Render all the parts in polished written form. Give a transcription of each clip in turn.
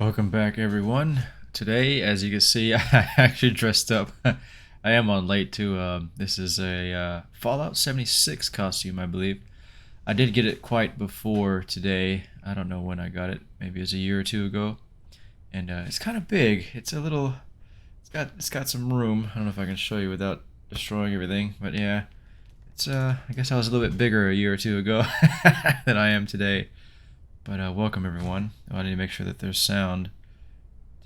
Welcome back, everyone. Today, as you can see, I actually dressed up. I am on late too. This is a Fallout 76 costume, I believe. I did get it quite before today. I don't know when I got it. Maybe it was a year or two ago. And it's kind of big. It's a little. It's got some room. I don't know if I can show you without destroying everything, but yeah, it's. I guess I was a little bit bigger a year or two ago than I am today. But welcome, everyone. I need to make sure that there's sound.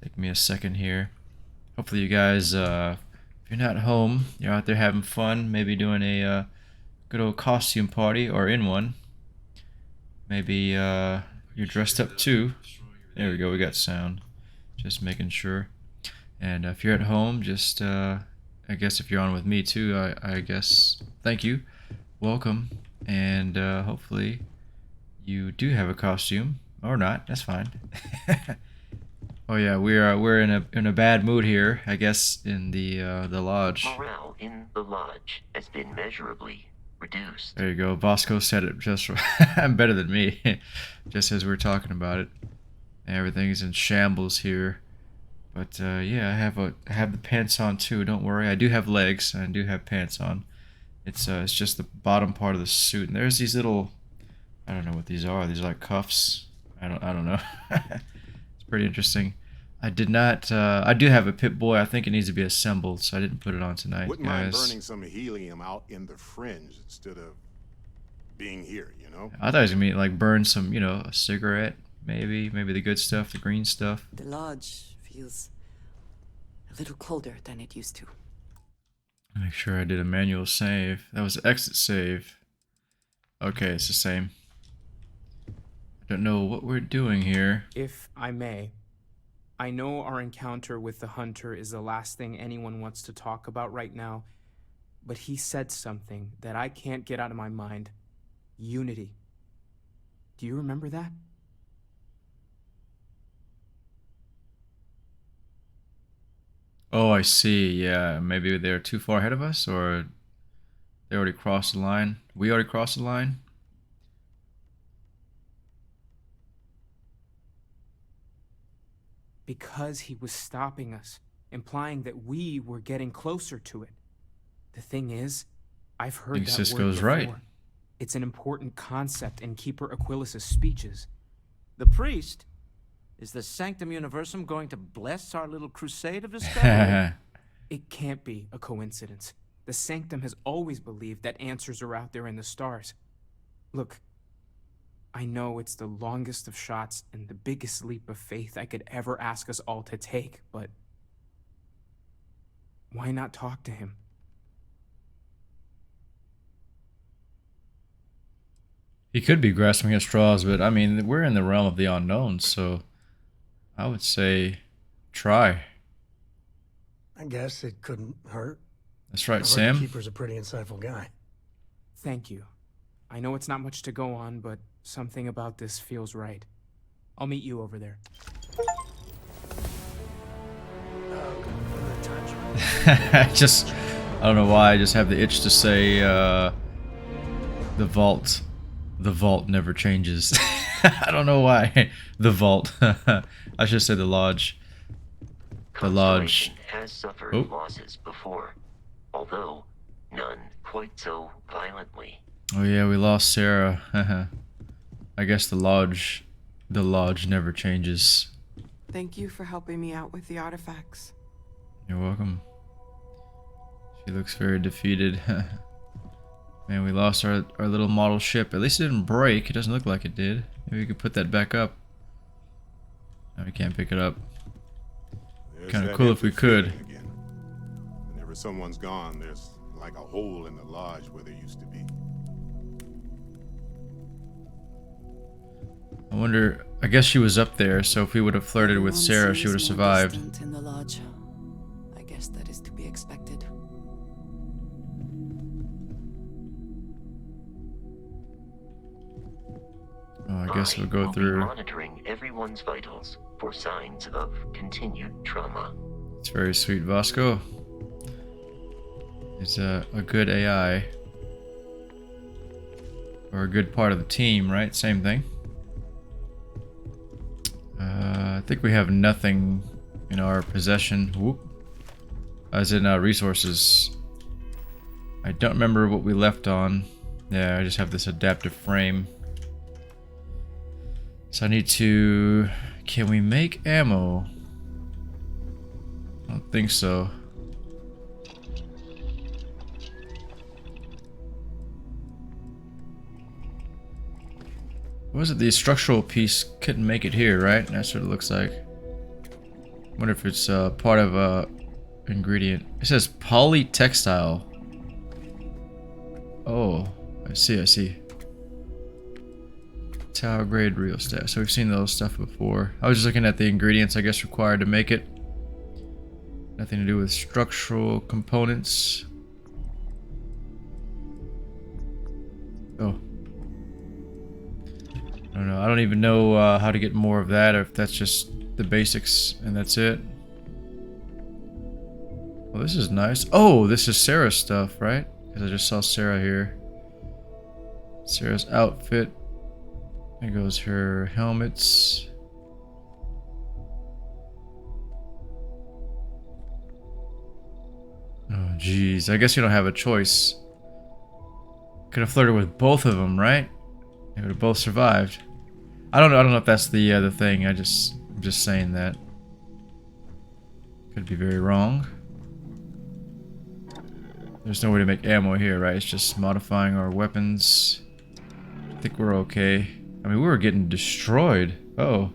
Take me a second here. Hopefully you guys, if you're not home, you're out there having fun, maybe doing a good old costume party, or in one. Maybe you're dressed up too. There we go, we got sound. Just making sure. And if you're at home, just, I guess if you're on with me too, I guess, thank you. Welcome. And hopefully you do have a costume. Or not, that's fine. Oh yeah, we're in a bad mood here. I guess in the lodge. Morale in the lodge has been measurably reduced. There you go. Bosco said it just better than me. Just as we're talking about it, everything's in shambles here. But yeah, I have the pants on too. Don't worry, I do have legs. I do have pants on. It's just the bottom part of the suit, and there's these little, I don't know what these are. These are like cuffs. I don't know. It's pretty interesting. I did not. I do have a Pip Boy. I think it needs to be assembled, so I didn't put it on tonight, Wouldn't mind guys. burning some helium out in the fringe instead of being here, you know? I thought it was gonna be like burn some, a cigarette, maybe the good stuff, the green stuff. The lodge feels a little colder than it used to. Make sure I did a manual save. That was exit save. Okay, it's the same. I don't know what we're doing here. If I may, I know our encounter with the Hunter is the last thing anyone wants to talk about right now, but he said something that I can't get out of my mind. Unity. Do you remember that? Oh, I see. Yeah, maybe they're too far ahead of us, or they already crossed the line. We already crossed the line. Because he was stopping us, implying that we were getting closer to it. The thing is, I've heard think that Cisco's word right. before. It's an important concept in Keeper Aquilas's speeches. The priest? Is the Sanctum Universum going to bless our little crusade of discovery? It can't be a coincidence. The Sanctum has always believed that answers are out there in the stars. Look, I know it's the longest of shots and the biggest leap of faith I could ever ask us all to take, but why not talk to him? He could be grasping at straws, but I mean, we're in the realm of the unknown, so I would say try. I guess it couldn't hurt. That's right, I've heard Sam. The Keeper's a pretty insightful guy. Thank you. I know it's not much to go on, but something about this feels right. I'll meet you over there. Just, I don't know why, I just have the itch to say, the vault. The vault never changes. I don't know why. The vault. I should say the lodge. The lodge. Constellation has suffered Oh. losses before, although none quite so violently. Oh yeah, we lost Sarah. I guess the lodge never changes. Thank you for helping me out with the artifacts. You're welcome. She looks very defeated. Man, we lost our little model ship. At least it didn't break. It doesn't look like it did. Maybe we could put that back up. No, we can't pick it up. There's Kinda that cool if we empty could. feeling again. Whenever someone's gone, there's like a hole in the lodge where there used to be. I wonder, I guess she was up there, so if we would have flirted with Everyone Sarah, she seems would have more survived. distant in the lodge. I guess that is to be expected. Oh, I guess we'll go will through. be monitoring everyone's vitals for signs of continued trauma. It's very sweet. Vasco is a good AI. Or a good part of the team, right? Same thing. think we have nothing in our possession. Whoop. As in resources. I don't remember what we left on. Yeah, I just have this adaptive frame. So I need to... Can we make ammo? I don't think so. What was it? The structural piece couldn't make it here, right? That's what it looks like. Wonder if it's part of a ingredient. It says polytextile. Oh, I see. Tower grade real stat. So we've seen those stuff before. I was just looking at the ingredients, I guess, required to make it. Nothing to do with structural components. Oh. I don't know. I don't even know how to get more of that, or if that's just the basics and that's it. Well, this is nice. Oh, this is Sarah's stuff, right? Because I just saw Sarah here. Sarah's outfit. There goes her helmets. Oh, jeez. I guess you don't have a choice. Could have flirted with both of them, right? They would have both survived. I don't know if that's the thing. I'm just saying that. Could be very wrong. There's no way to make ammo here, right? It's just modifying our weapons. I think we're okay. I mean, we were getting destroyed. Oh.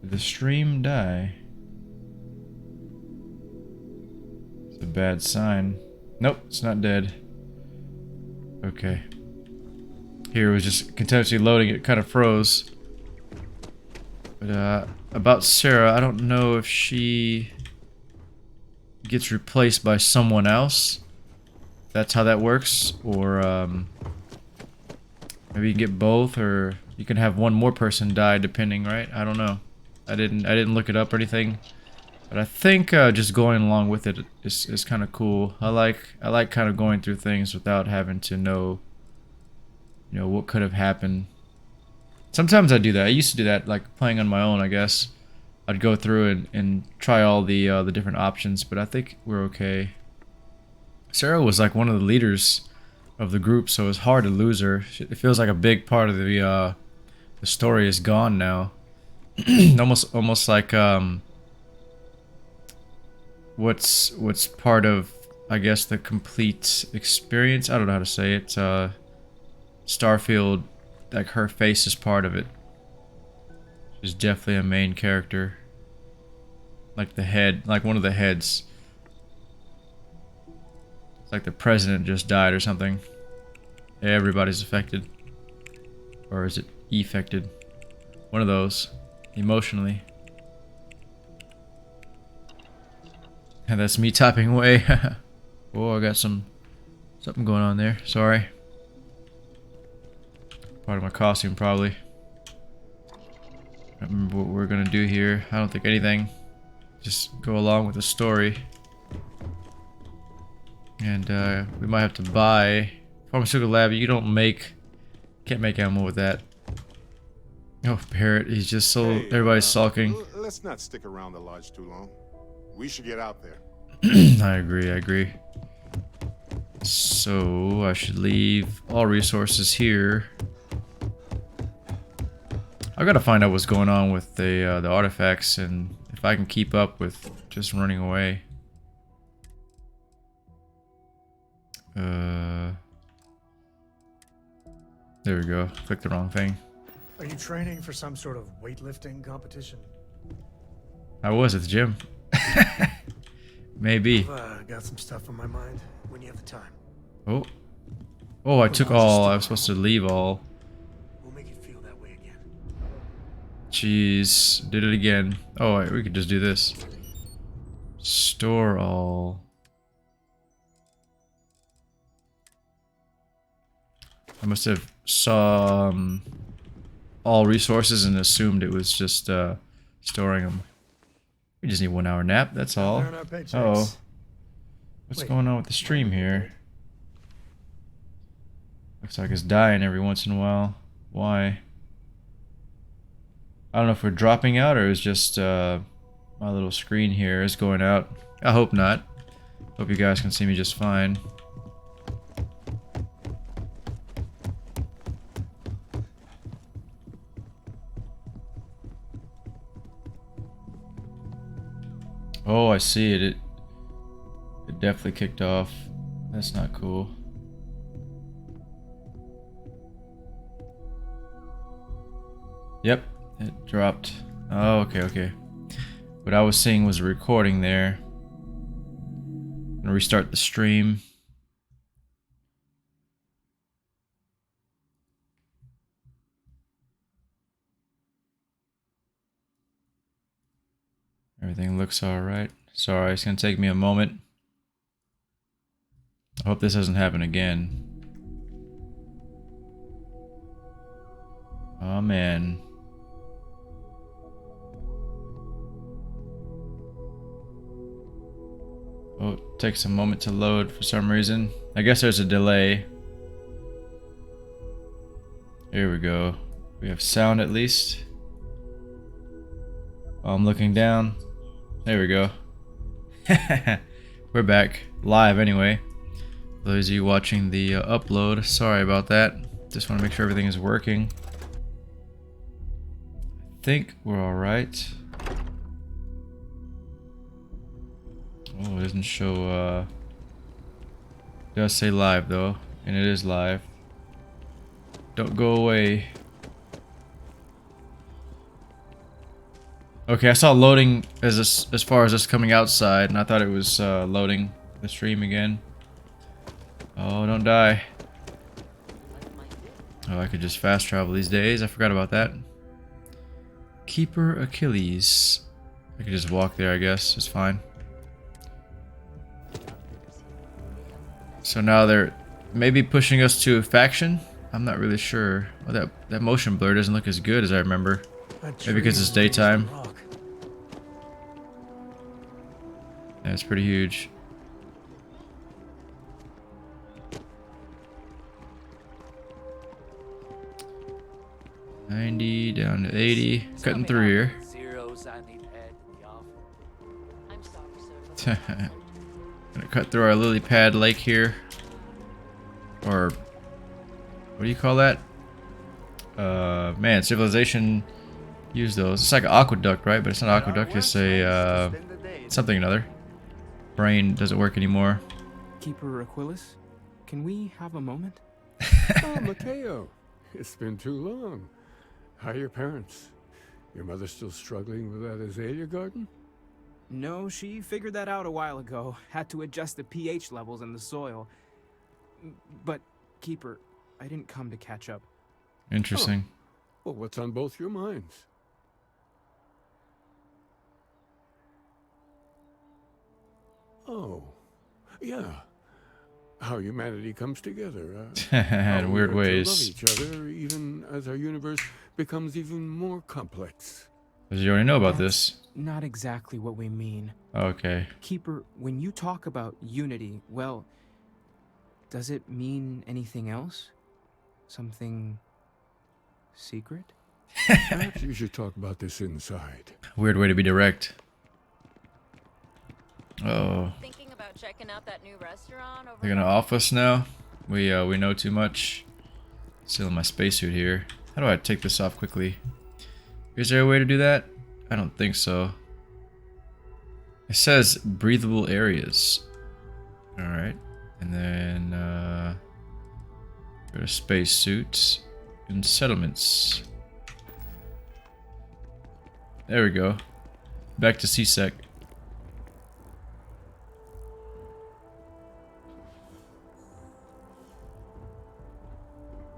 Did the stream die? It's a bad sign. Nope, it's not dead. Okay. Here it was just continuously loading, it kind of froze. But about Sarah, I don't know if she gets replaced by someone else. That's how that works, or maybe you can get both, or you can have one more person die, depending, right? I don't know. I didn't look it up or anything, but I think just going along with it is kind of cool. I like kind of going through things without having to know, you know, what could have happened. Sometimes I do that. I used to do that, like playing on my own, I guess. I'd go through and try all the different options, but I think we're okay. Sarah was like one of the leaders of the group, so it's hard to lose her. It feels like a big part of the story is gone now. almost like what's part of, I guess, the complete experience. I don't know how to say it. Starfield, like her face is part of it. She's definitely a main character. Like the head, like one of the heads. It's like the president just died or something. Everybody's affected. Or is it affected? One of those. Emotionally. And that's me typing away. Oh, I got something going on there. Sorry. Part of my costume, probably. I don't remember what we're gonna do here. I don't think anything. Just go along with the story. And we might have to buy pharmaceutical lab. You can't make ammo with that. Oh, Parrot, he's just so everybody's sulking. Let's not stick around the lodge too long. We should get out there. I agree. So I should leave all resources here. I've got to find out what's going on with the artifacts and if I can keep up with just running away. There we go. Clicked the wrong thing. Are you training for some sort of weightlifting competition? I was at the gym. Maybe. I've got some stuff on my mind when you have the time. Oh, I took all. I was supposed to leave all. We'll make it feel that way again. Jeez, did it again. Oh, wait, we could just do this. Store all. I must have saw all resources and assumed it was just storing them. We just need 1 hour nap, that's all. Earn our paychecks. Uh-oh. What's Wait. going on with the stream here? Looks like it's dying every once in a while. Why? I don't know if we're dropping out or it's just my little screen here is going out. I hope not. Hope you guys can see me just fine. Oh, I see it. It definitely kicked off. That's not cool. Yep, it dropped. Oh, okay. What I was seeing was a recording there. I'm gonna restart the stream. Everything looks alright. Sorry, it's gonna take me a moment. I hope this doesn't happen again. Oh man. Oh, it takes a moment to load for some reason. I guess there's a delay. Here we go. We have sound at least. Oh, I'm looking down. There we go. We're back. Live anyway. For those of you watching the upload, sorry about that. Just want to make sure everything is working. I think we're alright. Oh, it doesn't show, it does say live though, and it is live. Don't go away. Okay, I saw loading as far as us coming outside, and I thought it was loading the stream again. Oh, don't die. Oh, I could just fast travel these days. I forgot about that. Keeper Achilles. I could just walk there, I guess. It's fine. So now they're maybe pushing us to a faction? I'm not really sure. Oh, that motion blur doesn't look as good as I remember. Maybe because it's daytime. Yeah, it's pretty huge. $90 down to 80. Cutting through here. Gonna cut through our lily pad lake here. Or what do you call that? Man, Civilization used those. It's like an aqueduct, right? But it's not an aqueduct, it's a something another. Brain doesn't work anymore. Keeper Aquilus, can we have a moment? Oh, Mateo. It's been too long. How are your parents? Your mother still struggling with that azalea garden? No, she figured that out a while ago. Had to adjust the pH levels in the soil. But, Keeper, I didn't come to catch up. Interesting. Oh. Well, what's on both your minds? Oh, yeah. How humanity comes together. In weird ways. To love each other, even as our universe becomes even more complex. Because you already know about this. Not exactly what we mean. Okay. Keeper, when you talk about unity, well, does it mean anything else? Something secret? Perhaps you should talk about this inside. Weird way to be direct. Oh. Thinking about checking out that new restaurant over They're gonna off us now? We know too much. Still in my spacesuit here. How do I take this off quickly? Is there a way to do that? I don't think so. It says breathable areas. Alright. And then go to spacesuits and settlements. There we go. Back to CSEC.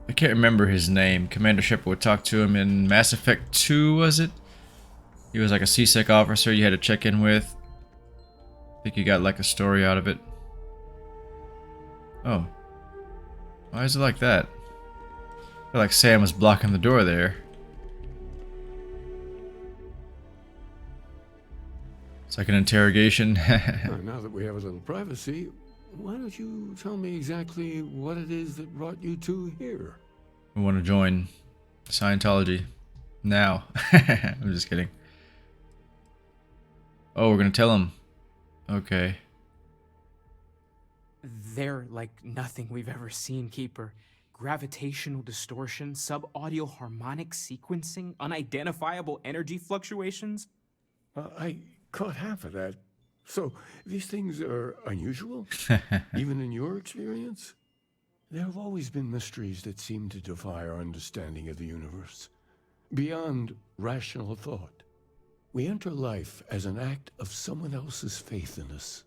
I can't remember his name. Commander Shepard would talk to him in Mass Effect 2, was it? He was like a CSEC officer you had to check in with. I think you got like a story out of it. Oh. Why is it like that? I feel like Sam was blocking the door there. It's like an interrogation. Now that we have a little privacy, why don't you tell me exactly what it is that brought you two here? We want to join Scientology. now. I'm just kidding. Oh, we're gonna tell him. Okay. They're like nothing we've ever seen, Keeper. Gravitational distortion, sub-audio harmonic sequencing, unidentifiable energy fluctuations. I caught half of that. So, these things are unusual? Even in your experience? There have always been mysteries that seem to defy our understanding of the universe. Beyond rational thought. We enter life as an act of someone else's faith in us.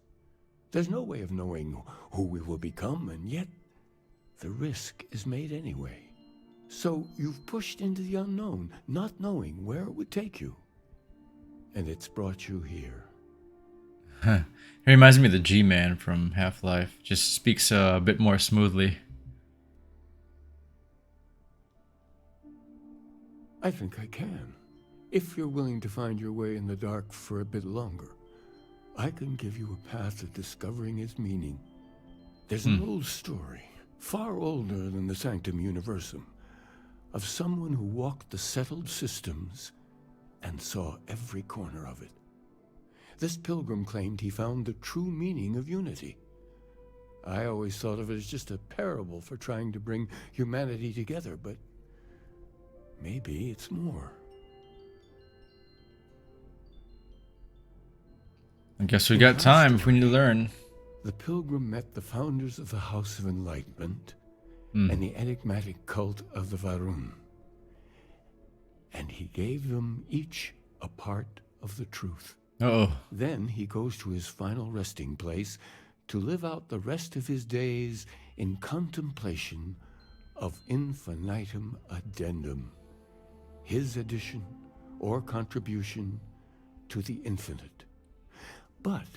There's no way of knowing who we will become, and yet the risk is made anyway. So you've pushed into the unknown, not knowing where it would take you. And it's brought you here. It reminds me of the G-Man from Half-Life. Just speaks a bit more smoothly. I think I can. If you're willing to find your way in the dark for a bit longer, I can give you a path to discovering its meaning. There's an old story, far older than the Sanctum Universum, of someone who walked the settled systems and saw every corner of it. This pilgrim claimed he found the true meaning of unity. I always thought of it as just a parable for trying to bring humanity together, but maybe it's more. I guess we got time if we need to learn. The pilgrim met the founders of the House of Enlightenment and the enigmatic cult of the Varun. And he gave them each a part of the truth. Uh-oh. Then he goes to his final resting place to live out the rest of his days in contemplation of infinitum addendum, his addition or contribution to the infinite. But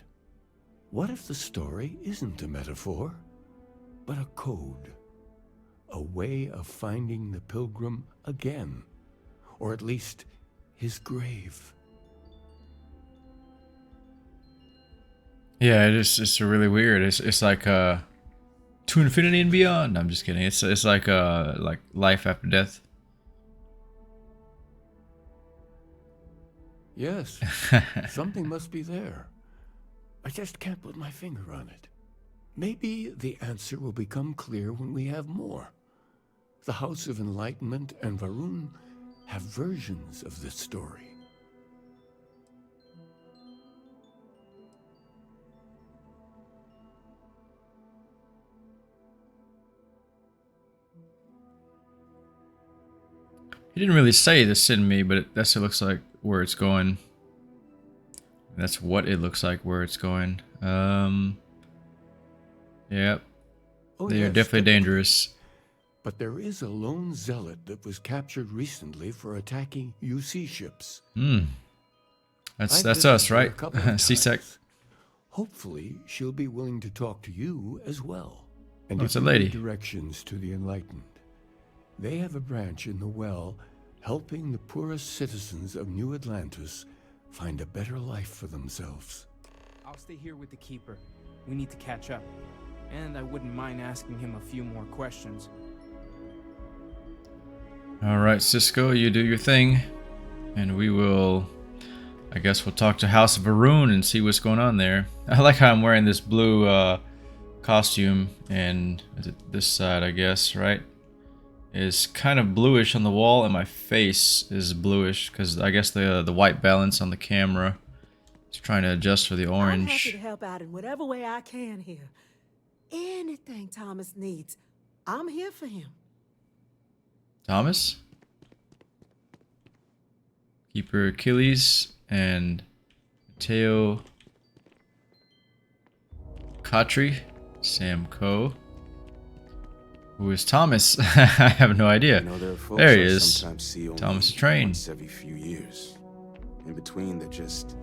what if the story isn't a metaphor, but a code? A way of finding the pilgrim again, or at least his grave. Yeah, it's really weird. It's like to infinity and beyond. I'm just kidding. It's like life after death. Yes, something must be there. I just can't put my finger on it. Maybe the answer will become clear when we have more. The House of Enlightenment and Varun have versions of this story. He didn't really say this in me, but that's what it looks like where it's going. That's what it looks like where it's going. Yep. Oh, They are yes, definitely dangerous. But there is a lone zealot that was captured recently for attacking UC ships. That's I've us, visited her right? a couple of C-Sec. times. Hopefully, she'll be willing to talk to you as well. And Oh, if it's a you lady. need directions to the Enlightened. They have a branch in the well helping the poorest citizens of New Atlantis find a better life for themselves. I'll stay here with the Keeper. We need to catch up. And I wouldn't mind asking him a few more questions. Alright, Cisco, you do your thing. And we will... I guess we'll talk to House of Varun and see what's going on there. I like how I'm wearing this blue costume. And is it this side, I guess, right? Is kind of bluish on the wall, and my face is bluish because I guess the white balance on the camera is trying to adjust for the I'm happy orange. to help out in whatever way I can here. Anything Thomas needs, I'm here for him. Thomas, Keeper Achilles, and Mateo Katri, Sam Coe. Who is Thomas? I have no idea. You know, there are folks There he I is. sometimes see only Thomas the Train. once every few years. In between, they're just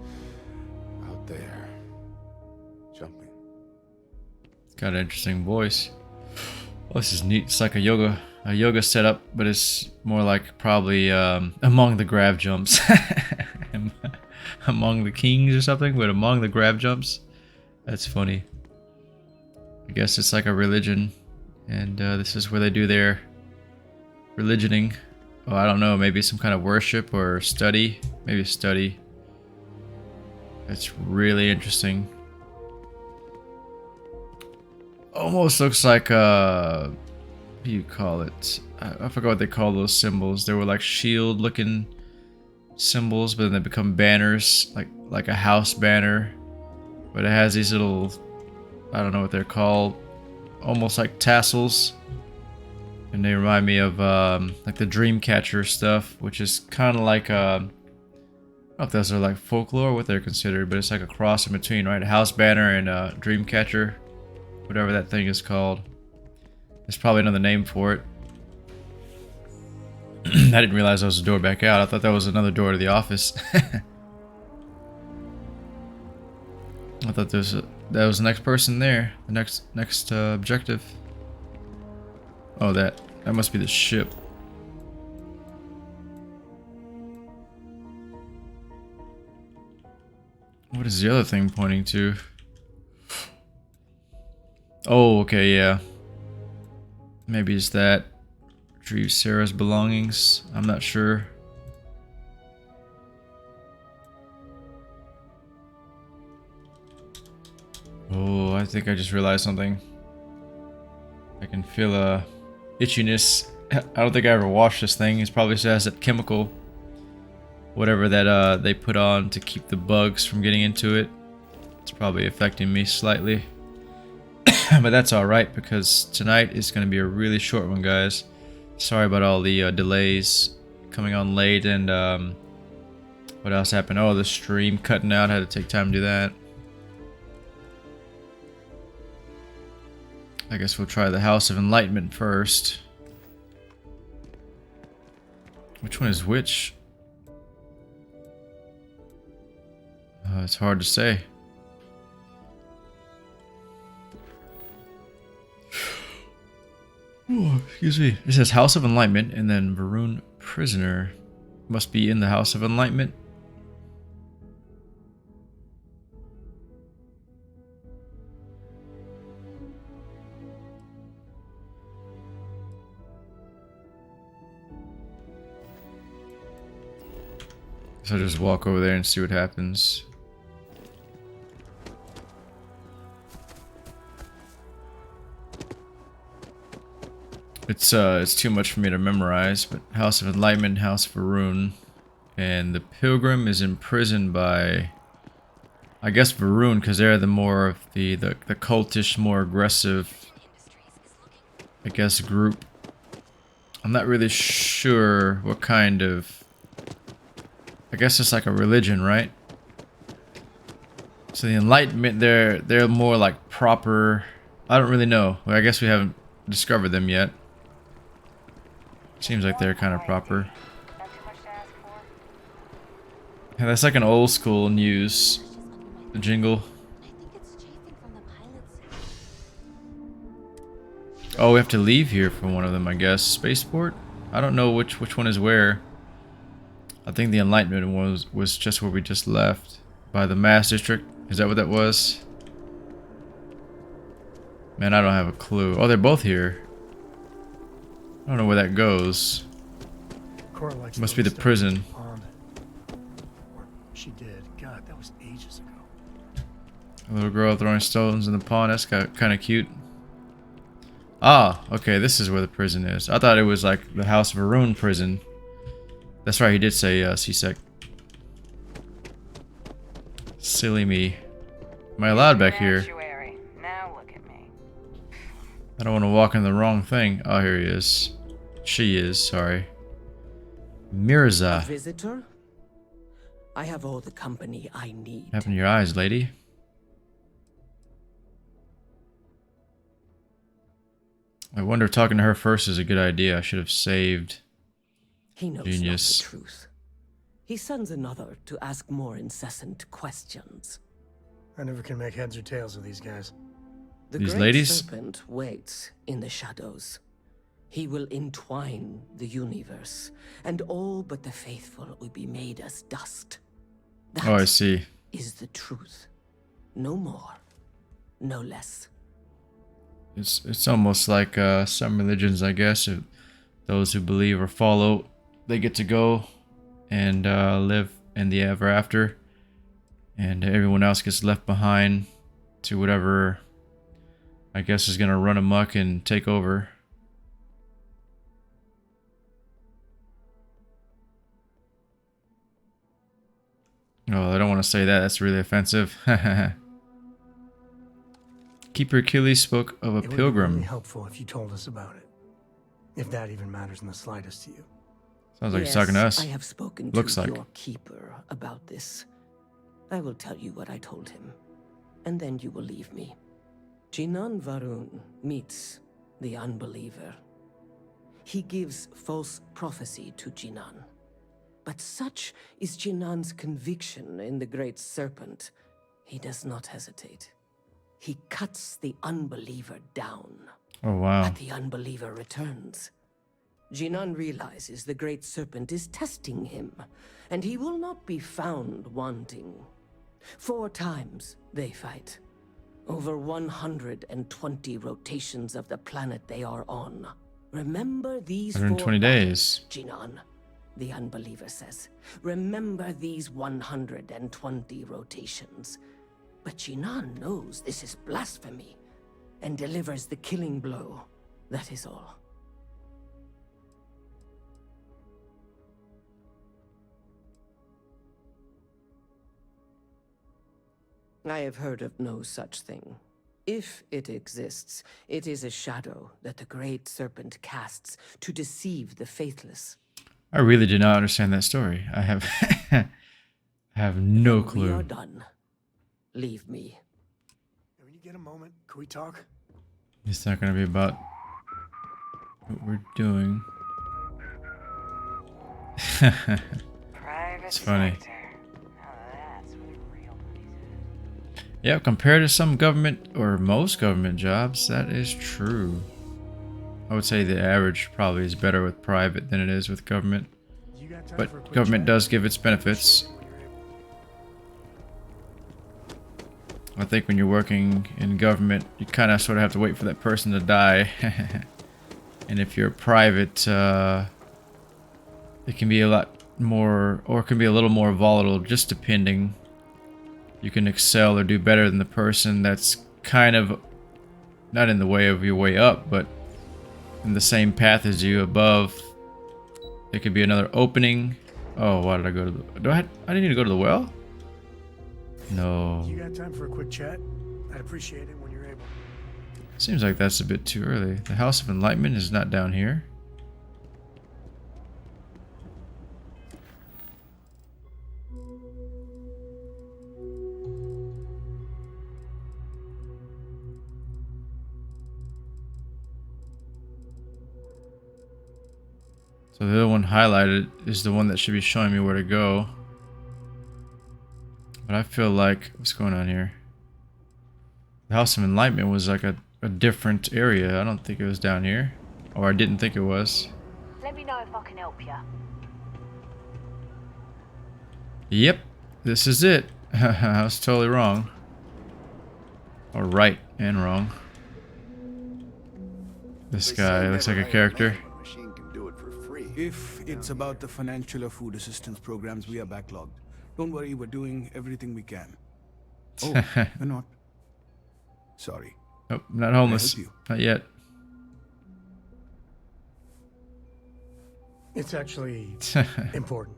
out there, jumping. Got an interesting voice. Oh, this is neat. It's like a yoga setup, but it's more like probably among the grab jumps. Among the kings or something, but among the grab jumps. That's funny. I guess it's like a religion, and this is where they do their religioning. Oh, I don't know, maybe some kind of worship or study. Maybe study. It's really interesting. Almost looks like what do you call it? I forgot what they call those symbols. They were like shield looking symbols, but then they become banners, like a house banner. But it has these little, I don't know what they're called, almost like tassels. And they remind me of like the Dreamcatcher stuff, which is kind of like I don't know if those are like folklore or what they're considered, but it's like a cross in between, right? A house banner and a Dreamcatcher, whatever that thing is called. There's probably another name for it. I didn't realize there was a door back out. I thought that was another door to the office. I thought that was the next person there. The next objective. Oh, that must be the ship. What is the other thing pointing to? Oh, okay, yeah. Maybe it's that. Retrieve Sarah's belongings. I'm not sure. Oh, I think I just realized something. I can feel a itchiness. I don't think I ever washed this thing. It probably just has that chemical, whatever that they put on to keep the bugs from getting into it. It's probably affecting me slightly. But that's alright, because tonight is going to be a really short one, guys. Sorry about all the delays coming on late, and what else happened? Oh, the stream cutting out. Had to take time to do that. I guess we'll try the House of Enlightenment first. Which one is which? It's hard to say. Oh, excuse me. It says House of Enlightenment and then Varun Prisoner. Must be in the House of Enlightenment. So I'll just walk over there and see what happens. It's too much for me to memorize, but House of Enlightenment, House of Varun. And the Pilgrim is imprisoned by, I guess, Varun, because they're the more of the cultish, more aggressive, I guess, group. I'm not really sure what kind of, I guess it's like a religion, right? So the Enlightenment, they're more like proper, I don't really know. Well, I guess we haven't discovered them yet. Seems like they're kind of proper. Yeah, that's like an old school news jingle. Oh, we have to leave here for one of them, I guess. Spaceport? I don't know which one is where. I think the Enlightenment was just where we just left. By the Mass District. Is that what that was? Man, I don't have a clue. Oh, they're both here. I don't know where that goes. Must be the prison. Or she did. God, that was ages ago. A little girl throwing stones in the pond. That's kind of cute. Ah, okay. This is where the prison is. I thought it was like the House of Varun prison. That's right. He did say CSEC. Silly me. Am I allowed back here? Now look at me. I don't want to walk in the wrong thing. Oh, here he is. She is, sorry. Mirza. A visitor? I have all the company I need. What happened to your eyes, lady? I wonder if talking to her first is a good idea. I should have saved. He knows Genius. not the truth. He sends another to ask more incessant questions. I never can make heads or tails of these guys. The These great ladies? serpent waits in the shadows. He will entwine the universe, and all but the faithful will be made as dust. That Oh, I see. is the truth. No more, no less. It's almost like some religions, I guess, those who believe or follow they get to go and live in the ever after, and everyone else gets left behind to whatever I guess is gonna run amok and take over. Oh, I don't want to say that. That's really offensive. Keeper Achilles spoke of a It would be pilgrim. really helpful if you told us about it. If that even matters in the slightest to you. Sounds like he's talking to us. I have spoken Looks to like. your keeper about this. I will tell you what I told him, and then you will leave me. Jinan Varun meets the unbeliever. He gives false prophecy to Jinan. But such is Jinan's conviction in the Great Serpent, he does not hesitate. He cuts the unbeliever down. Oh, wow. But the unbeliever returns. Jinan realizes the Great Serpent is testing him, and he will not be found wanting. 4 times they fight. Over 120 rotations of the planet they are on. Remember these 120 4 days. Jinan, the unbeliever says. Remember these 120 rotations. But Jinan knows this is blasphemy and delivers the killing blow. That is all. I have heard of no such thing. If it exists, it is a shadow that the Great Serpent casts to deceive the faithless. I really did not understand that story. I have I have no We clue. are done. Leave me. When you get a moment, can we talk? It's not going to be about what we're doing. It's funny. Yeah, compared to some government or most government jobs, that is true. I would say the average probably is better with private than it is with government. But government does give its benefits. I think when you're working in government, you kind of sort of have to wait for that person to die. And if you're private, it can be a lot more, or it can be a little more volatile, just depending. You can excel or do better than the person that's kind of not in the way of your way up, but in the same path as you above. There could be another opening. Oh, why did I go to the... I didn't need to go to the well? No. You got time for a quick chat? I'd appreciate it when you're able. Seems like that's a bit too early. The House of Enlightenment is not down here. So the other one highlighted is the one that should be showing me where to go. But I feel like... What's going on here? The House of Enlightenment was like a different area. I don't think it was down here. Or I didn't think it was. Let me know if I can help you. Yep. This is it. I was totally wrong. Or right and wrong. This guy looks like a character. If it's about the financial or food assistance programs, we are backlogged. Don't worry, we're doing everything we can. Oh, we're not. Sorry. Nope, not homeless. Can I help Not yet. It's actually important.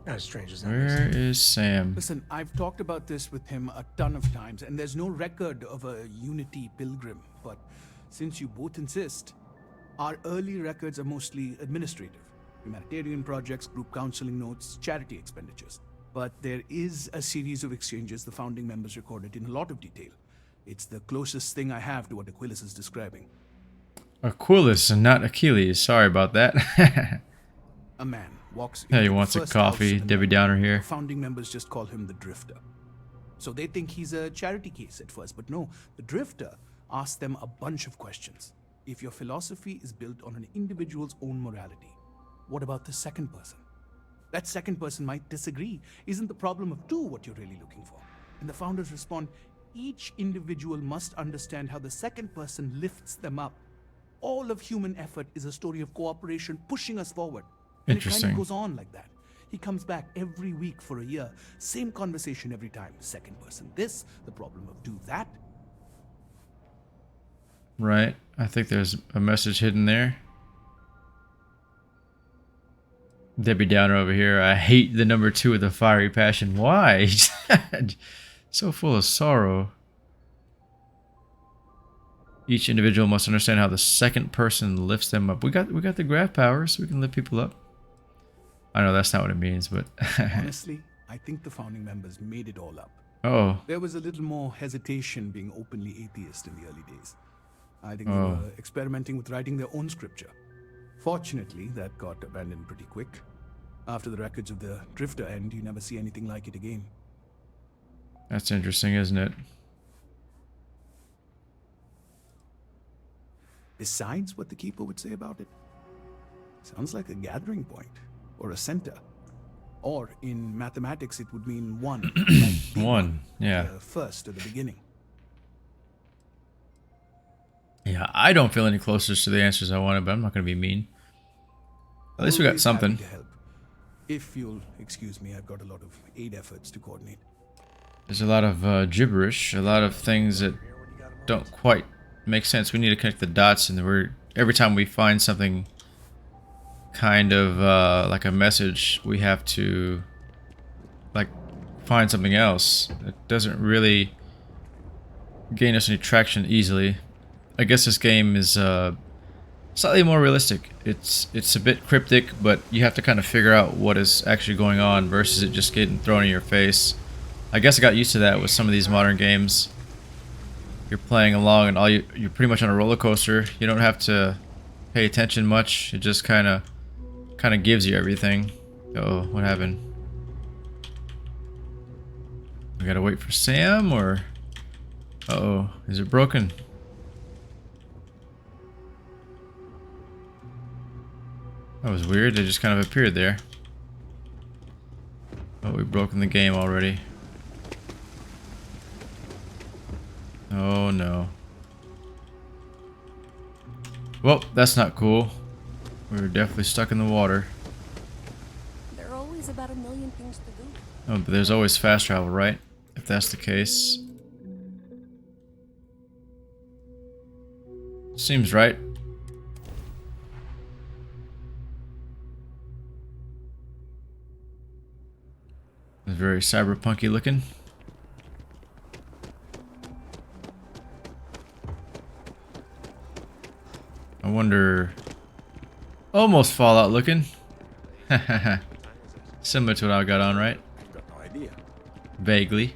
As strange as that Where is. is Sam? Listen, I've talked about this with him a ton of times, and there's no record of a Unity Pilgrim. But since you both insist, our early records are mostly administrative. Humanitarian projects, group counseling notes, charity expenditures. But there is a series of exchanges the founding members recorded in a lot of detail. It's the closest thing I have to what Aquilus is describing. Aquilus and not Achilles. Sorry about that. A man walks Yeah, he into the wants a first coffee. house in Debbie the- Downer here. The founding members just call him the Drifter. So they think he's a charity case at first, but no, the Drifter asks them a bunch of questions. If your philosophy is built on an individual's own morality, what about the second person? That second person might disagree. Isn't the problem of two what you're really looking for? And the founders respond, each individual must understand how the second person lifts them up. All of human effort is a story of cooperation pushing us forward. And it kind Interesting. of goes on like that. He comes back every week for a year. Same conversation every time. Second person this, the problem of do that. Right. I think there's a message hidden there. Debbie Downer over here. I hate the number 2 with a fiery passion. Why? So full of sorrow. Each individual must understand how the second person lifts them up. We got the graph powers, so we can lift people up. I know that's not what it means, but Honestly, I think the founding members made it all up. oh, There was a little more hesitation being openly atheist in the early days. I think they Oh. were experimenting with writing their own scripture. Fortunately, that got abandoned pretty quick. After the records of the Drifter end, you never see anything like it again. that's interesting, isn't it? Besides what the Keeper would say about it, sounds like a gathering point, or a center. Or, in mathematics, it would mean one. Like the One, yeah. The first, or the beginning. Yeah, I don't feel any closer to the answers I wanted, but I'm not going to be mean. At least we got Always happy something. to help. If you'll excuse me, I've got a lot of aid efforts to coordinate. There's a lot of gibberish, a lot of things that don't quite make sense. We need to connect the dots, and every time we find something kind of like a message, we have to like find something else. It doesn't really gain us any traction easily. I guess this game is slightly more realistic. It's a bit cryptic, but you have to kind of figure out what is actually going on versus it just getting thrown in your face. I guess I got used to that with some of these modern games. You're playing along and you're pretty much on a roller coaster. You don't have to pay attention much. It just kind of gives you everything. Oh, what happened? We gotta wait for Sam, or uh-oh, is it broken? That was weird. They just kind of appeared there. Oh, we've broken the game already. Oh no. Well, that's not cool. We're definitely stuck in the water. There are always about a million things to do. Oh, but there's always fast travel, right? If that's the case. Seems right. It's very cyberpunky looking. I wonder... Almost Fallout looking. Similar to what I got on, right? I've got no idea. Vaguely.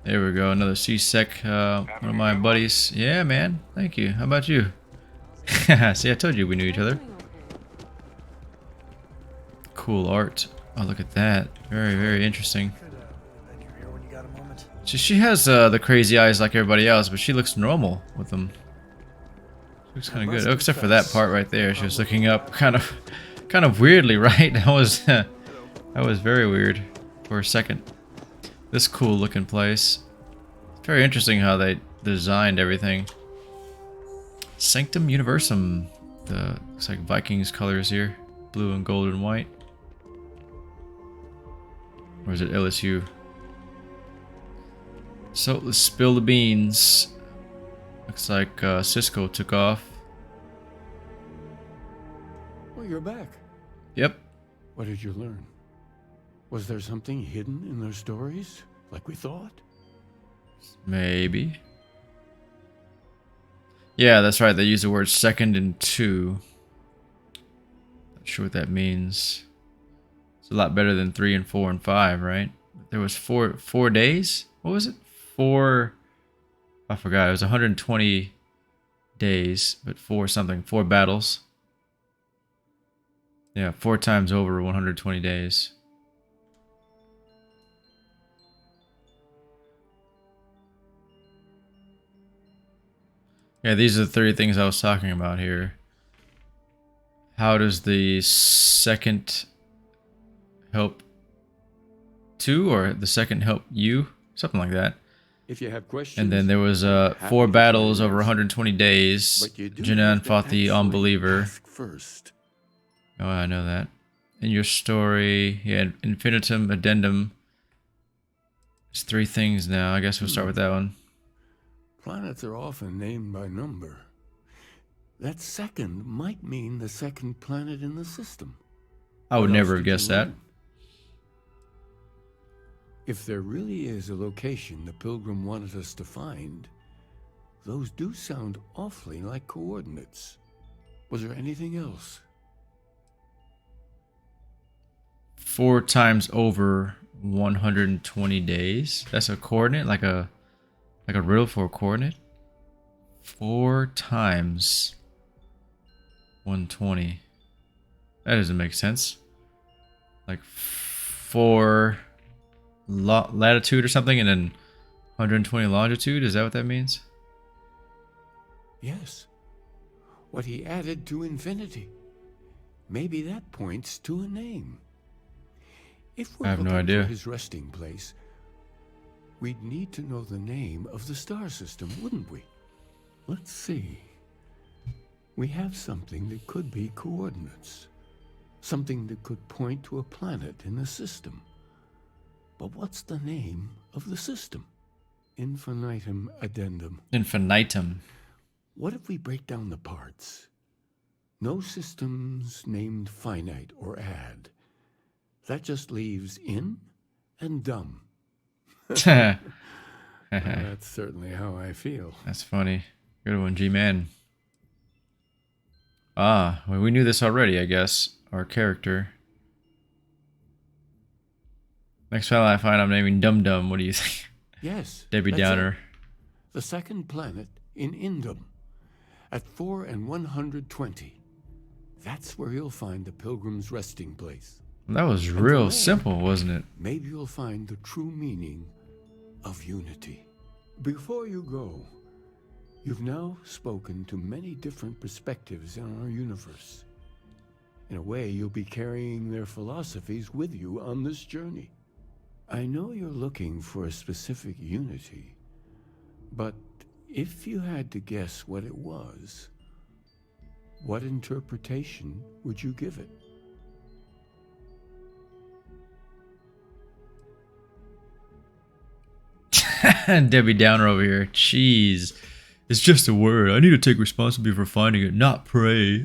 There we go, another C-Sec, one of my buddies. Yeah, man, thank you. How about you? See, I told you we knew each other. Cool art. Oh, look at that. Very, very interesting. She has the crazy eyes like everybody else, but she looks normal with them. She looks kind of good, except for that part right there. She was looking up kind of weirdly, right? That was very weird for a second. This cool looking place. It's very interesting how they designed everything. Sanctum Universum. Looks like Vikings colors here. Blue and gold and white. Or is it LSU? So let's spill the beans. Looks like Cisco took off. Well, you're back. Yep. What did you learn? Was there something hidden in those stories, like we thought? Maybe. Yeah, that's right. They use the word second and two. Not sure what that means. It's a lot better than 3 and 4 and 5, right? There was four days? What was it? I forgot. It was 120 days, but 4 battles. Yeah, 4 times over 120 days. Yeah, these are the 30 things I was talking about here. How does the second help two, or the second help you? Something like that. If you have questions, and then there was 4 battles over 120 days. Janan fought the Unbeliever. First. Oh, I know that. In your story, yeah, infinitum, addendum. It's 3 things now. I guess we'll start with that one. Planets are often named by number. That second might mean the second planet in the system. I would What never else have did you guessed that. learn? If there really is a location the Pilgrim wanted us to find, those do sound awfully like coordinates. Was there anything else? 4 times over 120 days. That's a coordinate, like a riddle for a coordinate. 4 times 120. That doesn't make sense. Like 4 latitude or something, and then 120 longitude. Is that what that means? Yes. What he added to infinity. Maybe that points to a name. If we're I have no looking idea. for his resting place, we'd need to know the name of the star system, wouldn't we? Let's see. We have something that could be coordinates. Something that could point to a planet in the system. But what's the name of the system? Infinitum addendum. Infinitum. What if we break down the parts? No systems named finite or add. That just leaves in and dumb. Well, that's certainly how I feel. That's funny. Good one, G-Man. Ah, well, we knew this already, I guess. Our character. Next time I find I'm naming Dum Dum, what do you think? Yes. Debbie that's Downer. it. The second planet in Indum. At 4 and 120. That's where you'll find the Pilgrim's resting place. That was And real from there, simple, wasn't it? Maybe you'll find the true meaning of unity. Before you go, you've now spoken to many different perspectives in our universe. In a way, you'll be carrying their philosophies with you on this journey. I know you're looking for a specific unity, but if you had to guess what it was, what interpretation would you give it? Debbie Downer over here. Jeez. It's just a word. I need to take responsibility for finding it, not pray.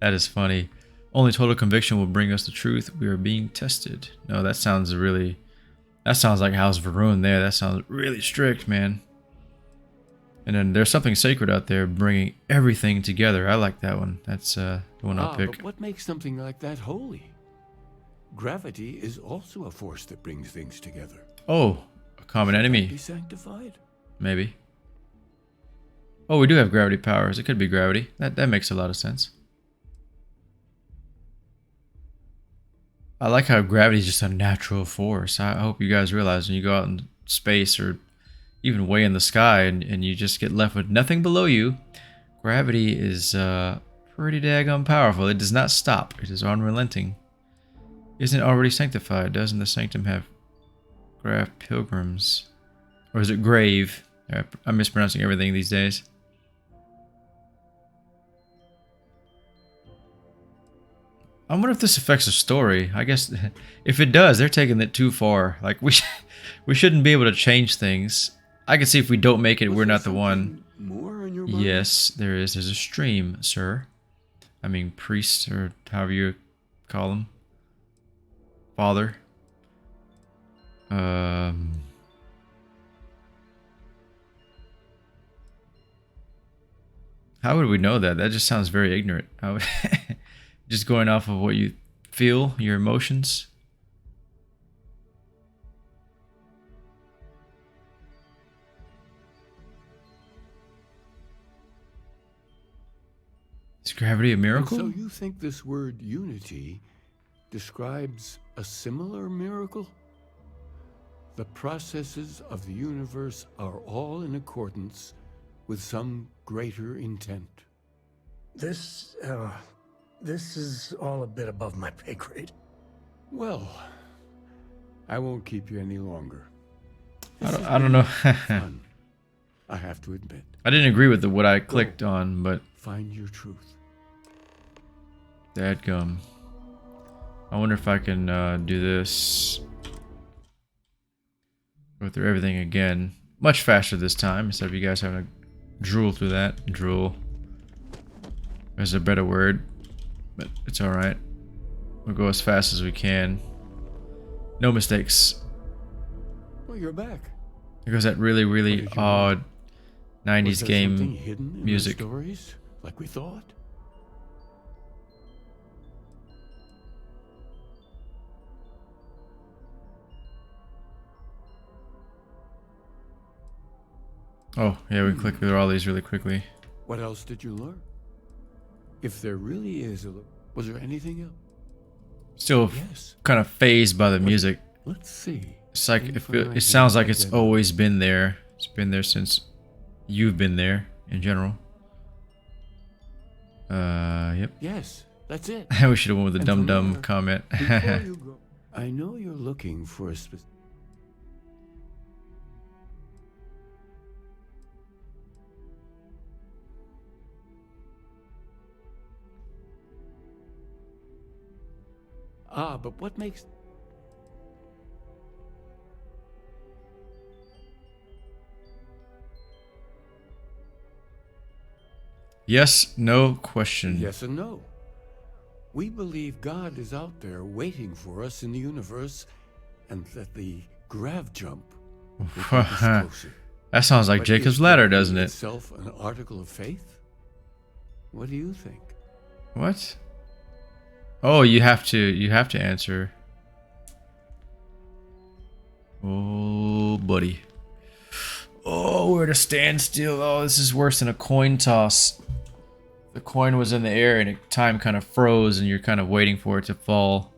That is funny. Only total conviction will bring us the truth. We are being tested. No, that sounds really... That sounds like House Varun there. That sounds really strict, man. And then there's something sacred out there bringing everything together. I like that one. That's the one I'll pick. But what makes something like that holy? Gravity is also a force that brings things together. Oh, a common enemy. Be sanctified? Maybe. Oh, we do have gravity powers. It could be gravity. That makes a lot of sense. I like how gravity is just a natural force. I hope you guys realize when you go out in space or even way in the sky and you just get left with nothing below you, gravity is pretty daggone powerful. It does not stop. It is unrelenting. Isn't it already sanctified? Doesn't the sanctum have grave pilgrims? Or is it grave? I'm mispronouncing everything these days. I wonder if this affects the story. I guess if it does, they're taking it too far. Like we shouldn't be able to change things. I can see if we don't make it, we're not the one. More on your mind? Yes, there is. There's a stream, sir. I mean, priest, or however you call him. Father. How would we know that? That just sounds very ignorant. Just going off of what you feel, your emotions. Is gravity a miracle? And so you think this word unity describes a similar miracle? The processes of the universe are all in accordance with some greater intent. This is all a bit above my pay grade. Well, I won't keep you any longer. I don't know. Fun, I have to admit. I didn't agree with what I clicked on, but find your truth. Dadgum. I wonder if I can do this. Go through everything again. Much faster this time, instead of you guys having to drool through that. Drool. There's a better word, but it's alright. We'll go as fast as we can. No mistakes. Well, you're back. There goes that really, really odd 90s game hidden in music. the stories, like we thought? Oh, yeah, we can click through all these really quickly. What else did you learn? If there really is a... Was there anything else? Still kind of phased by the music. Let's see. It's like it sounds like it's always been there. It's been there since you've been there in general. Yep. Yes, that's it. We should have went with the dumb comment. Before you go, I know you're looking for a specific... Ah, but what makes... Yes, no question. Yes and no. We believe God is out there waiting for us in the universe, and that the grav jump will take us closer. That sounds like But Jacob's is ladder, gravity doesn't it? Itself an article of faith? What do you think? What? Oh, you have to answer. Oh, buddy. Oh, we're at a standstill. Oh, this is worse than a coin toss. The coin was in the air and time kind of froze and you're kind of waiting for it to fall.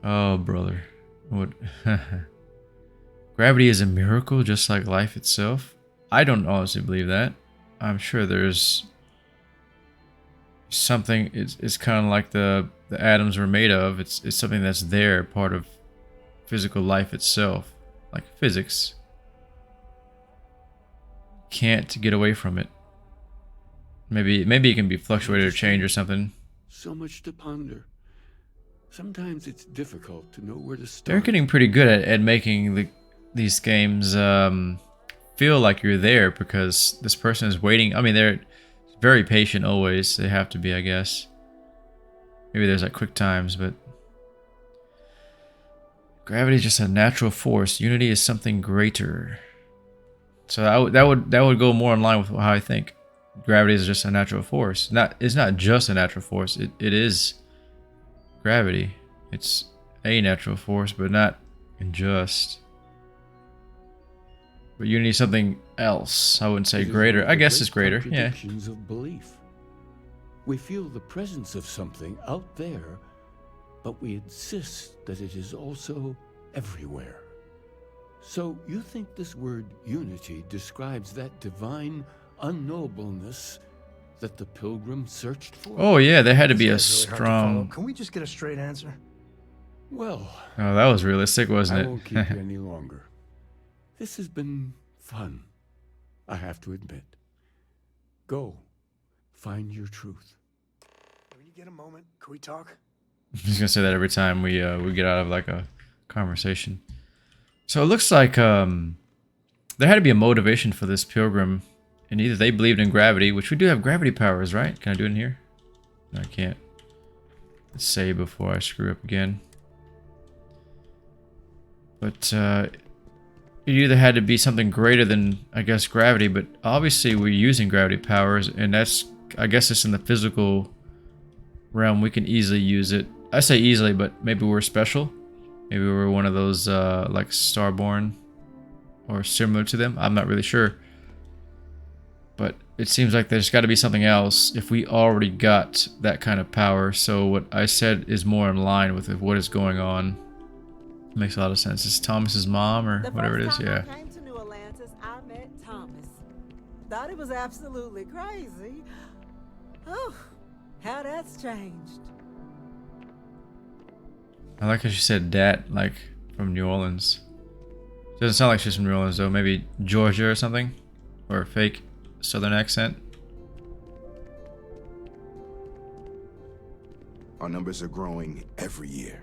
Oh, brother. What? Gravity is a miracle just like life itself? I don't honestly believe that. I'm sure there's something, it's kind of like the atoms were made of. It's something that's there, part of physical life itself, like physics. Can't get away from it. Maybe it can be fluctuated or changed or something. So much to ponder. Sometimes it's difficult to know where to start. They're getting pretty good at making these games feel like you're there, because this person is waiting. I mean, they're very patient always. They have to be, I guess. Maybe there's like quick times, but gravity is just a natural force. Unity is something greater. So that would go more in line with how I think. Gravity is just a natural force. It's not just a natural force. It is gravity. It's a natural force, but not just. But unity is something else. I wouldn't say greater. I guess it's greater. Yeah. Contradictions of belief. We feel the presence of something out there, but we insist that it is also everywhere. So you think this word unity describes that divine unknowableness that the Pilgrim searched for? Oh yeah, there had to be a Really hard to strong... follow. Can we just get a straight answer? Well... Oh, that was realistic, wasn't it? I won't keep you any longer. This has been fun, I have to admit. Go, find your truth. When you get a moment, can we talk? I'm just gonna say that every time we get out of like a conversation. So it looks like there had to be a motivation for this Pilgrim, and either they believed in gravity, which we do have gravity powers, right? Can I do it in here? No, I can't. Let's save before I screw up again. But it either had to be something greater than, I guess, gravity, but obviously we're using gravity powers, and that's, I guess it's in the physical realm. We can easily use it. I say easily, but maybe we're special. Maybe we're one of those like Starborn or similar to them. I'm not really sure. But it seems like there's got to be something else if we already got that kind of power. So what I said is more in line with what is going on. Makes a lot of sense. It's Thomas's mom or whatever it is. Yeah. The first time I came to New Atlantis, I met Thomas. Thought it was absolutely crazy. Oh, how that's changed. I like how she said dat, like from New Orleans. Doesn't sound like she's from New Orleans though. Maybe Georgia or something, or a fake Southern accent. Our numbers are growing every year.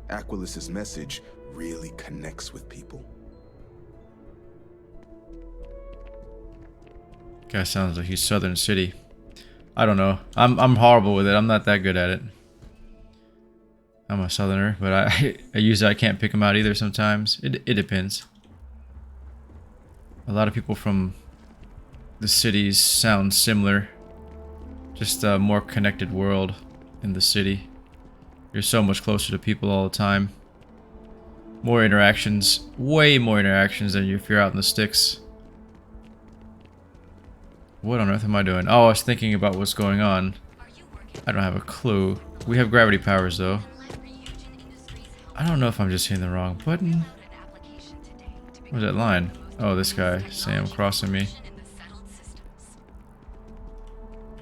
Aquilus's message really connects with people. Guy sounds like he's Southern City. I don't know. I'm horrible with it. I'm not that good at it. I'm a Southerner, but I can't pick them out either sometimes. It depends. A lot of people from the cities sound similar. Just a more connected world in the city. You're so much closer to people all the time. More interactions, way more interactions than if you're out in the sticks. What on earth am I doing? Oh, I was thinking about what's going on. I don't have a clue. We have gravity powers though. I don't know if I'm just hitting the wrong button. What's that line? Oh, this guy, Sam, crossing me.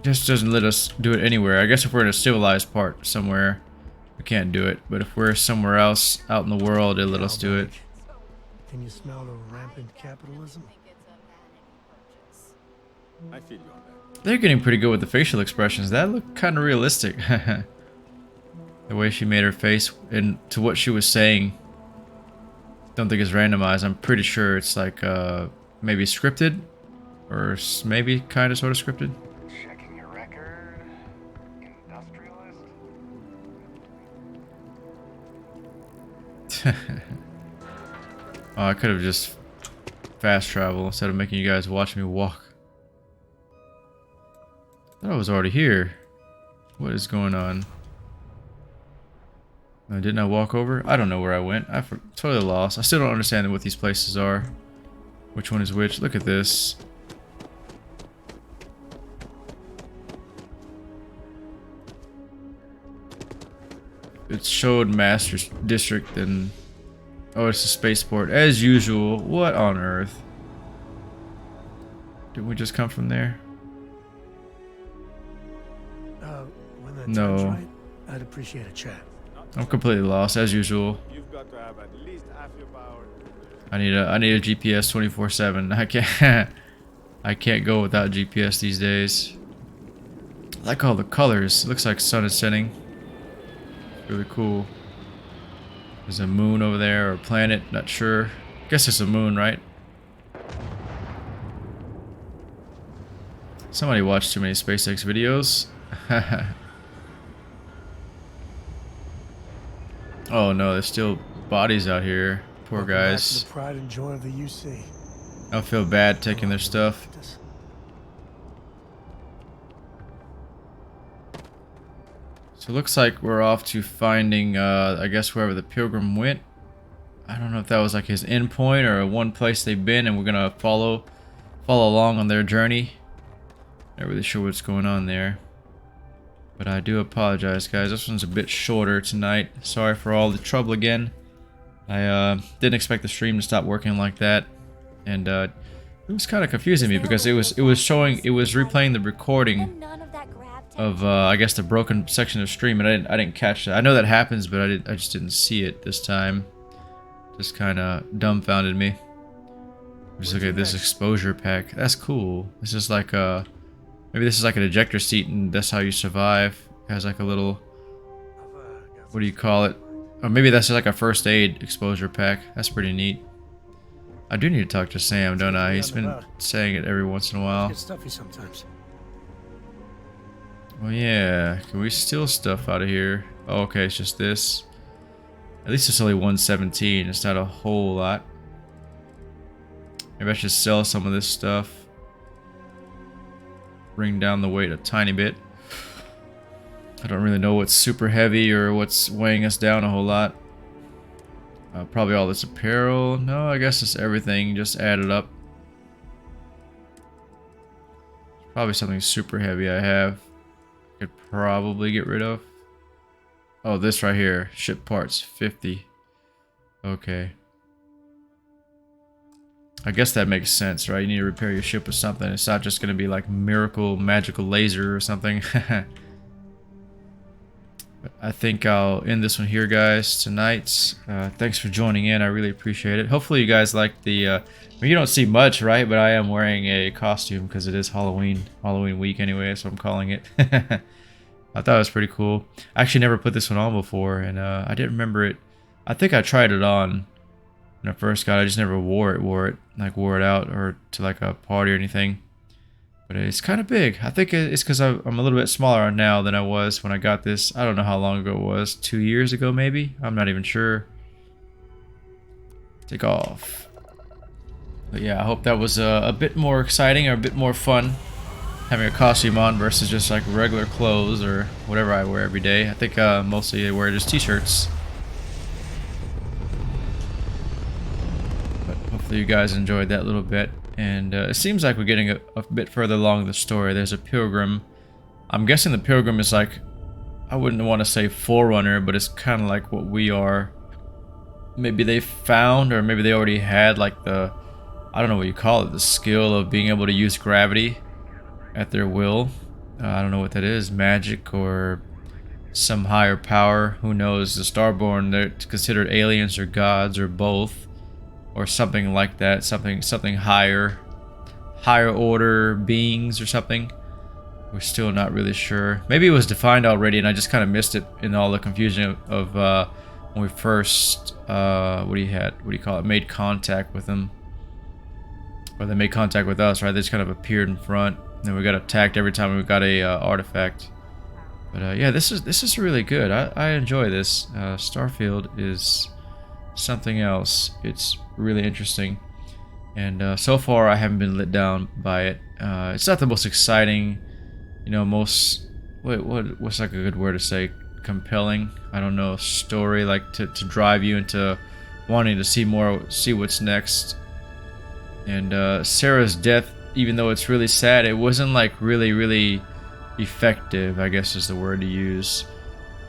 Just doesn't let us do it anywhere. I guess if we're in a civilized part somewhere, we can't do it. But if we're somewhere else out in the world, it'll let us do it. Can you smell the rampant capitalism? I feel you on that. They're getting pretty good with the facial expressions. That looked kind of realistic. The way she made her face and to what she was saying. Don't think it's randomized. I'm pretty sure it's like maybe scripted. Or maybe kind of sort of scripted. Checking your record. Industrialist. Oh, I could have just fast traveled instead of making you guys watch me walk. I thought I was already here. What is going on? Didn't I walk over? I don't know where I went. I totally lost. I still don't understand what these places are. Which one is which? Look at this. It showed Master District and... Oh, it's a spaceport. As usual. What on earth? Didn't we just come from there? When that No. time's right, I'd appreciate a chat. I'm completely lost as usual. You've got to have at least half your power. I need a GPS 24/7. I can't go without GPS these days. I like all the colors. It looks like sun is setting. Really cool. There's a moon over there or a planet, not sure. Guess it's a moon, right? Somebody watched too many SpaceX videos. Oh no, there's still bodies out here. Poor Welcome back guys. to the pride and joy of the UC. I feel bad taking their stuff. So it looks like we're off to finding, I guess wherever the Pilgrim went. I don't know if that was like his end point or one place they've been, and we're gonna follow along on their journey. Not really sure what's going on there. But I do apologize, guys. This one's a bit shorter tonight. Sorry for all the trouble again. I didn't expect the stream to stop working like that, and it was kind of confusing me because it was replaying the recording of I guess the broken section of stream, and I didn't catch that. I know that happens, but I just didn't see it this time. Just kind of dumbfounded me. Just look at this exposure pack. That's cool. This is like a maybe this is like an ejector seat, and that's how you survive. It has like a little, what do you call it? Or maybe that's like a first aid exposure pack. That's pretty neat. I do need to talk to Sam, don't I? He's been saying it every once in a while. It's stuffy sometimes. Well, yeah. Can we steal stuff out of here? Oh, okay, it's just this. At least it's only 117. It's not a whole lot. Maybe I should sell some of this stuff. Bring down the weight a tiny bit. I don't really know what's super heavy or what's weighing us down a whole lot. Probably all this apparel. No, I guess it's everything. Just add it up. Probably something super heavy I have. Could probably get rid of. Oh, this right here. Ship parts. 50. Okay. I guess that makes sense, right? You need to repair your ship with something. It's not just going to be like miracle magical laser or something. I think I'll end this one here, guys, tonight. Thanks for joining in. I really appreciate it. Hopefully you guys like the... I mean, you don't see much, right? But I am wearing a costume because it is Halloween week anyway, so I'm calling it. I thought it was pretty cool. I actually never put this one on before, and I didn't remember it. I think I tried it on when I first got it. I just never wore it out or to like a party or anything. But it's kind of big. I think it's because I'm a little bit smaller now than I was when I got this. I don't know how long ago it was. 2 years ago, maybe? I'm not even sure. Take off. But yeah, I hope that was a bit more exciting or a bit more fun. Having a costume on versus just like regular clothes or whatever I wear every day. I think mostly I wear just t-shirts. But hopefully you guys enjoyed that little bit. And it seems like we're getting a bit further along the story. There's a Pilgrim. I'm guessing the Pilgrim is like, I wouldn't want to say Forerunner, but it's kind of like what we are. Maybe they found, or maybe they already had like the, I don't know what you call it, the skill of being able to use gravity at their will. I don't know what that is, magic or some higher power. Who knows? The Starborn, they're considered aliens or gods or both. Or something like that, something higher order beings or something. We're still not really sure. Maybe it was defined already and I just kind of missed it in all the confusion of when we first what do you call it, made contact with them, or they made contact with us, right? They just kind of appeared in front, and then we got attacked every time we got a artifact. But yeah, this is really good. I enjoy this. Starfield is something else. It's really interesting, and so far I haven't been let down by it. It's not the most exciting, you know, what's like a good word to say, compelling, I don't know, story, like to drive you into wanting to see more, see what's next. And Sarah's death, even though it's really sad, it wasn't like really effective, I guess is the word to use.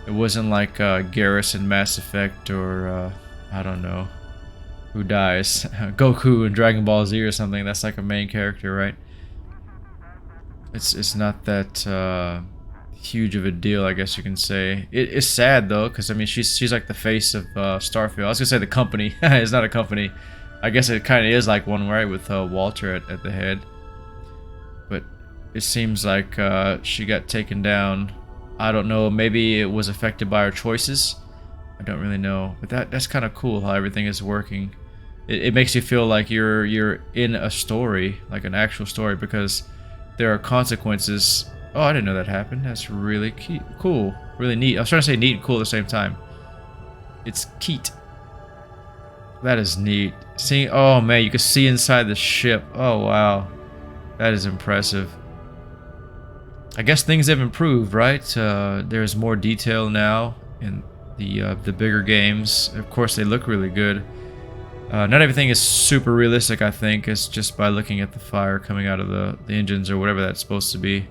It wasn't like Garrus in Mass Effect, or I don't know who dies, Goku in Dragon Ball Z or something. That's like a main character, right? It's not that huge of a deal, I guess you can say. It's sad though, because I mean she's like the face of Starfield. I was gonna say the company. It's not a company. I guess it kind of is like one, right, with Walter at the head. But it seems like she got taken down. I don't know, maybe it was affected by her choices. I don't really know, but that's kind of cool how everything is working. It makes you feel like you're in a story, like an actual story, because there are consequences. Oh, I didn't know that happened. That's really cool, really neat. I was trying to say neat and cool at the same time. It's Keat. That is neat. Seeing, oh man, you can see inside the ship. Oh wow, that is impressive. I guess things have improved, right? There's more detail now in the bigger games. Of course, they look really good. Not everything is super realistic, I think. It's just by looking at the fire coming out of the engines or whatever that's supposed to be.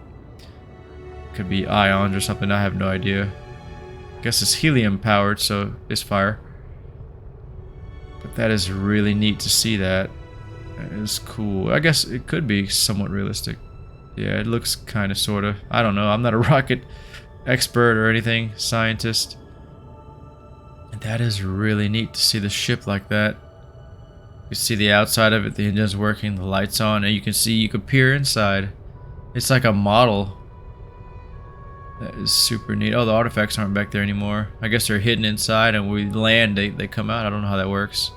Could be ions or something, I have no idea. I guess it's helium powered, so it's fire. But that is really neat to see that. That is cool. I guess it could be somewhat realistic. Yeah, it looks kind of, sort of. I don't know. I'm not a rocket expert or anything, scientist. And that is really neat to see the ship like that. You see the outside of it, the engine's working, the lights on, and you can peer inside. It's like a model. That is super neat. Oh, the artifacts aren't back there anymore. I guess they're hidden inside, and when we land, they come out. I don't know how that works.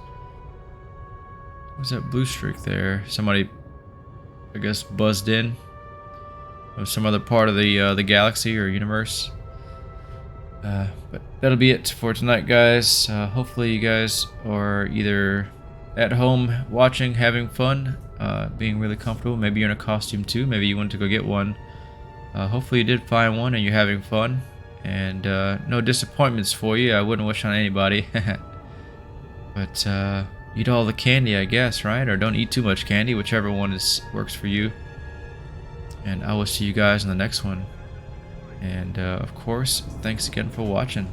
What's that blue streak there? Somebody, I guess, buzzed in from some other part of the galaxy or universe. But that'll be it for tonight, guys. Hopefully you guys are either at home watching, having fun, being really comfortable. Maybe you're in a costume too. Maybe you want to go get one. Hopefully you did find one and you're having fun. And no disappointments for you. I wouldn't wish on anybody. But eat all the candy, I guess, right? Or don't eat too much candy, whichever one works for you. And I will see you guys in the next one. And of course, thanks again for watching.